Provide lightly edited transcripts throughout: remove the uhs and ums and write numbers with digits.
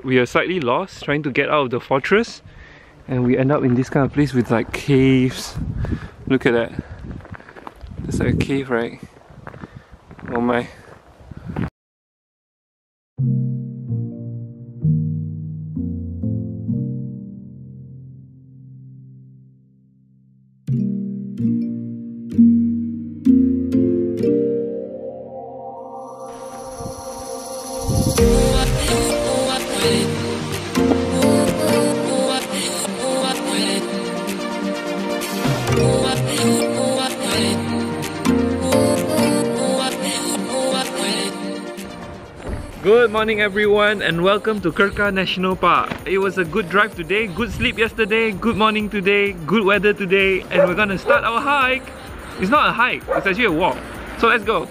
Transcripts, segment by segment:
We are slightly lost trying to get out of the fortress, and we end up in this kind of place with like caves. Look at that. It's like a cave, right? Oh my. Good morning everyone, and welcome to Krka National Park. It was a good drive today, good sleep yesterday, good morning today, good weather today, and we're gonna start our hike. It's not a hike, it's actually a walk. So let's go.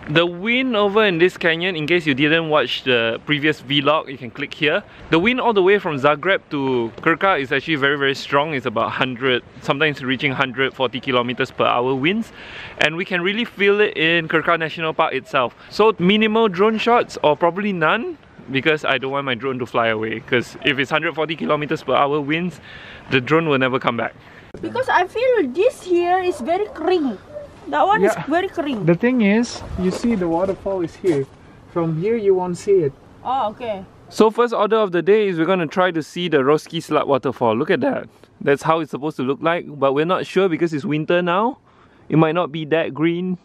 The wind over in this canyon, in case you didn't watch the previous vlog, you can click here. The wind all the way from Zagreb to Krka is actually very strong. It's about 100, sometimes reaching 140 kilometers per hour winds. And we can really feel it in Krka National Park itself. So minimal drone shots, or probably none, because I don't want my drone to fly away. Because if it's 140 kilometers per hour winds, the drone will never come back. Because I feel this here is very green. That one is very green. The thing is, you see the waterfall is here. From here you won't see it. Oh, okay. So first order of the day is we're going to try to see the Roski Slat waterfall. Look at that. That's how it's supposed to look like, but we're not sure because it's winter now. It might not be that green.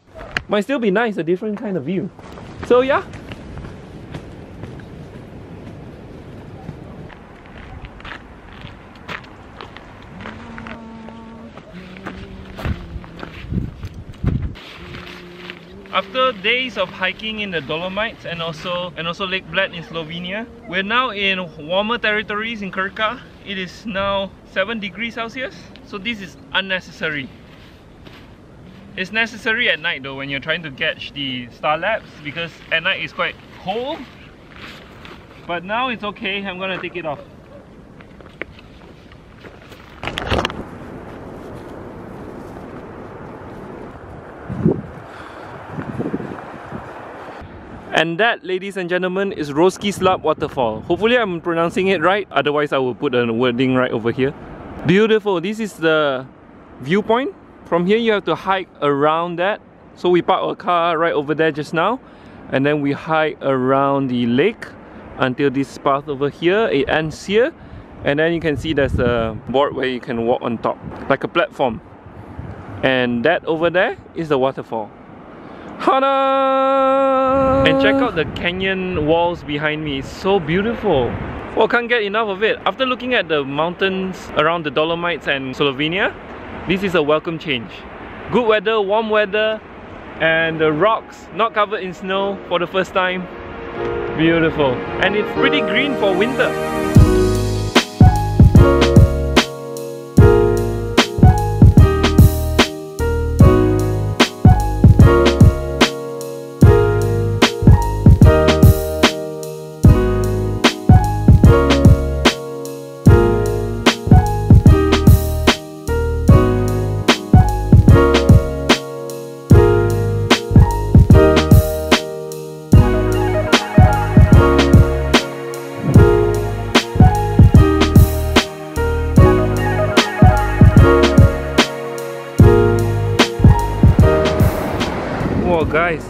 Might still be nice, a different kind of view. So yeah. After days of hiking in the Dolomites and also Lake Bled in Slovenia, we're now in warmer territories in Krka. It is now 7 degrees Celsius, so this is unnecessary. It's necessary at night though when you're trying to catch the star labs, because at night it's quite cold. But now it's okay, I'm gonna take it off. And that, ladies and gentlemen, is Roski Slat waterfall. Hopefully I'm pronouncing it right, otherwise I will put a wording right over here. Beautiful. This is the viewpoint. From here you have to hike around that. So we parked our car right over there just now, and then we hike around the lake until this path over here. It ends here, and then you can see there's a board where you can walk on top, like a platform. And that over there is the waterfall. Ta-da! And check out the canyon walls behind me. It's so beautiful. Well, can't get enough of it. After looking at the mountains around the Dolomites and Slovenia, this is a welcome change. Good weather, warm weather, and the rocks not covered in snow for the first time. Beautiful. And it's pretty green for winter. Wow guys,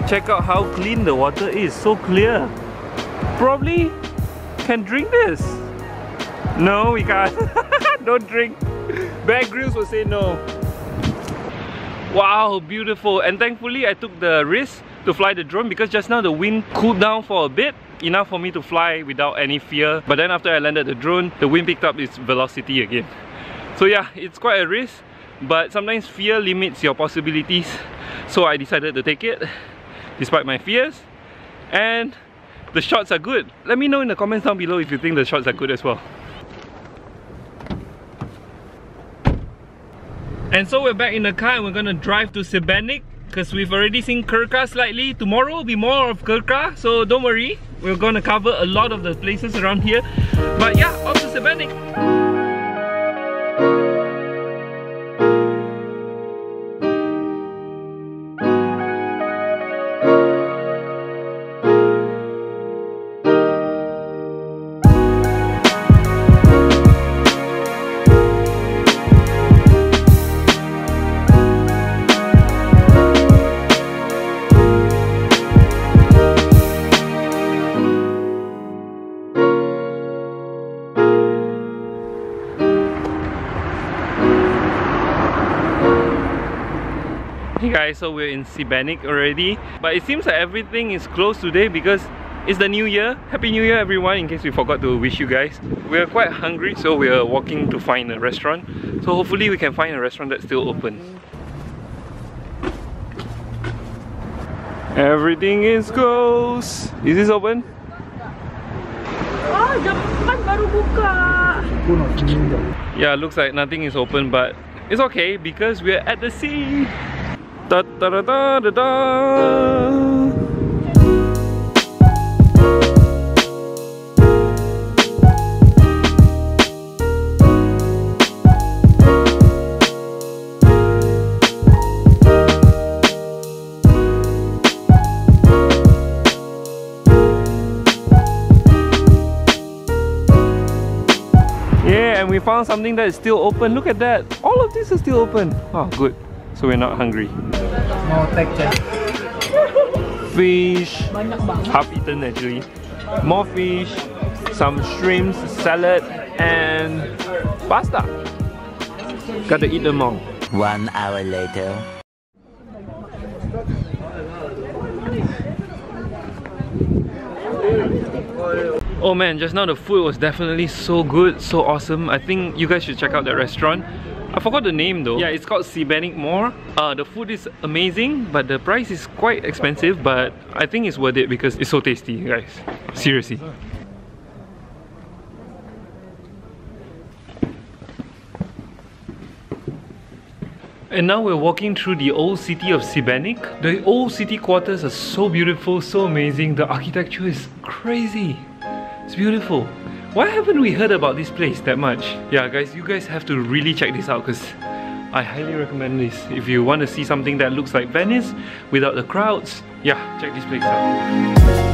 check out how clean the water is, so clear. Probably can drink this. No, we can't. Don't drink. Bear Grylls will say no. Wow, beautiful. And thankfully I took the risk to fly the drone because just now the wind cooled down for a bit, enough for me to fly without any fear. But then after I landed the drone, the wind picked up its velocity again. So yeah, it's quite a risk, but sometimes fear limits your possibilities. So I decided to take it, despite my fears. And the shots are good. Let me know in the comments down below if you think the shots are good as well. And so we're back in the car and we're gonna drive to Sibenik, because we've already seen Krka slightly. Tomorrow will be more of Krka, so don't worry, we're gonna cover a lot of the places around here. But yeah, off to Sibenik. Hey guys, so we're in Sibenik already, but it seems like everything is closed today because it's the new year. Happy New Year everyone, in case we forgot to wish you guys. We're quite hungry, so we're walking to find a restaurant. So hopefully we can find a restaurant that's still open. Everything is closed. Is this open? Oh, jam 4 baru buka. Yeah, looks like nothing is open, but it's okay because we're at the sea. Da da da da da da. Yeah, and we found something that is still open. Look at that. All of this is still open. Oh, good. So we're not hungry. No texture. Fish. Half eaten actually. More fish. Some shrimps, salad, and pasta. Gotta eat them all. 1 hour later. Oh man, just now the food was definitely so good, so awesome. I think you guys should check out that restaurant. I forgot the name though. Yeah, it's called Sibenik More. The food is amazing, but the price is quite expensive, but I think it's worth it because it's so tasty, guys. Seriously. And now we're walking through the old city of Sibenik. The old city quarters are so beautiful, so amazing. The architecture is crazy. It's beautiful. Why haven't we heard about this place that much? Yeah guys, you guys have to really check this out because I highly recommend this. If you want to see something that looks like Venice without the crowds, yeah, check this place out.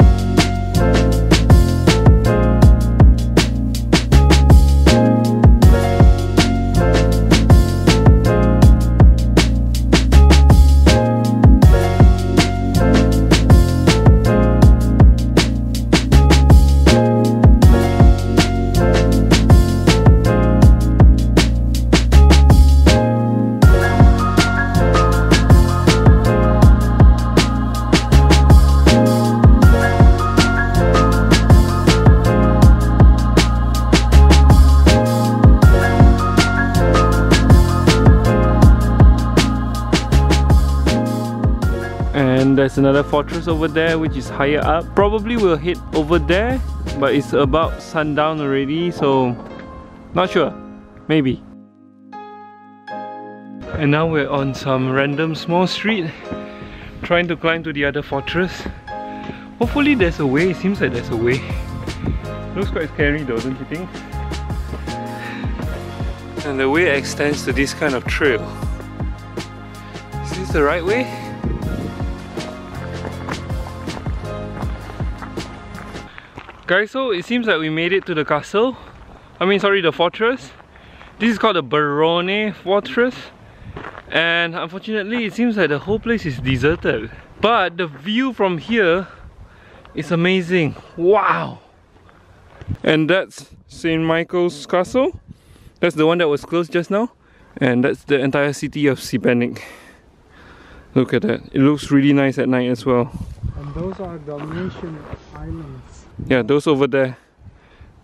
And there's another fortress over there which is higher up. Probably we'll head over there, but it's about sundown already, so not sure. Maybe. And now we're on some random small street trying to climb to the other fortress. Hopefully there's a way. It seems like there's a way. Looks quite scary though, don't you think? And the way extends to this kind of trail. Is this the right way? Guys, so it seems like we made it to the castle. The fortress. This is called the Baroni fortress. And unfortunately, it seems like the whole place is deserted. But the view from here is amazing. Wow! And that's St. Michael's Castle. That's the one that was closed just now. And that's the entire city of Sibenik. Look at that. It looks really nice at night as well. And those are Dalmatian islands. Yeah, those over there.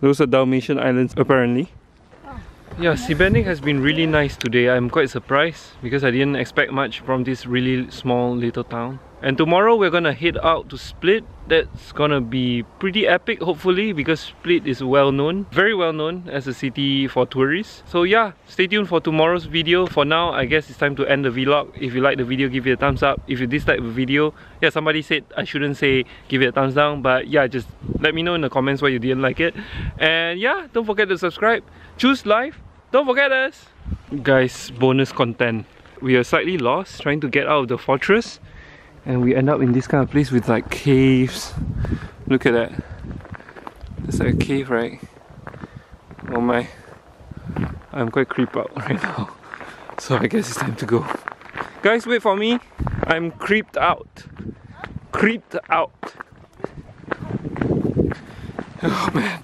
Those are Dalmatian islands apparently. Yeah, Sibenik has been really nice today. I'm quite surprised because I didn't expect much from this really small little town. And tomorrow we're gonna head out to Split. That's gonna be pretty epic hopefully because Split is well known, very well known as a city for tourists. So yeah, stay tuned for tomorrow's video. For now, I guess it's time to end the vlog. If you like the video, give it a thumbs up. If you dislike the video, yeah, somebody said I shouldn't say give it a thumbs down, but yeah, just let me know in the comments why you didn't like it. And yeah, don't forget to subscribe. Choose life. Don't forget us. Guys, bonus content. We are slightly lost trying to get out of the fortress. And we end up in this kind of place with like caves. Look at that. It's like a cave, right? Oh my. I'm quite creeped out right now. So I guess it's time to go. Guys, wait for me. I'm creeped out. Creeped out. Oh man.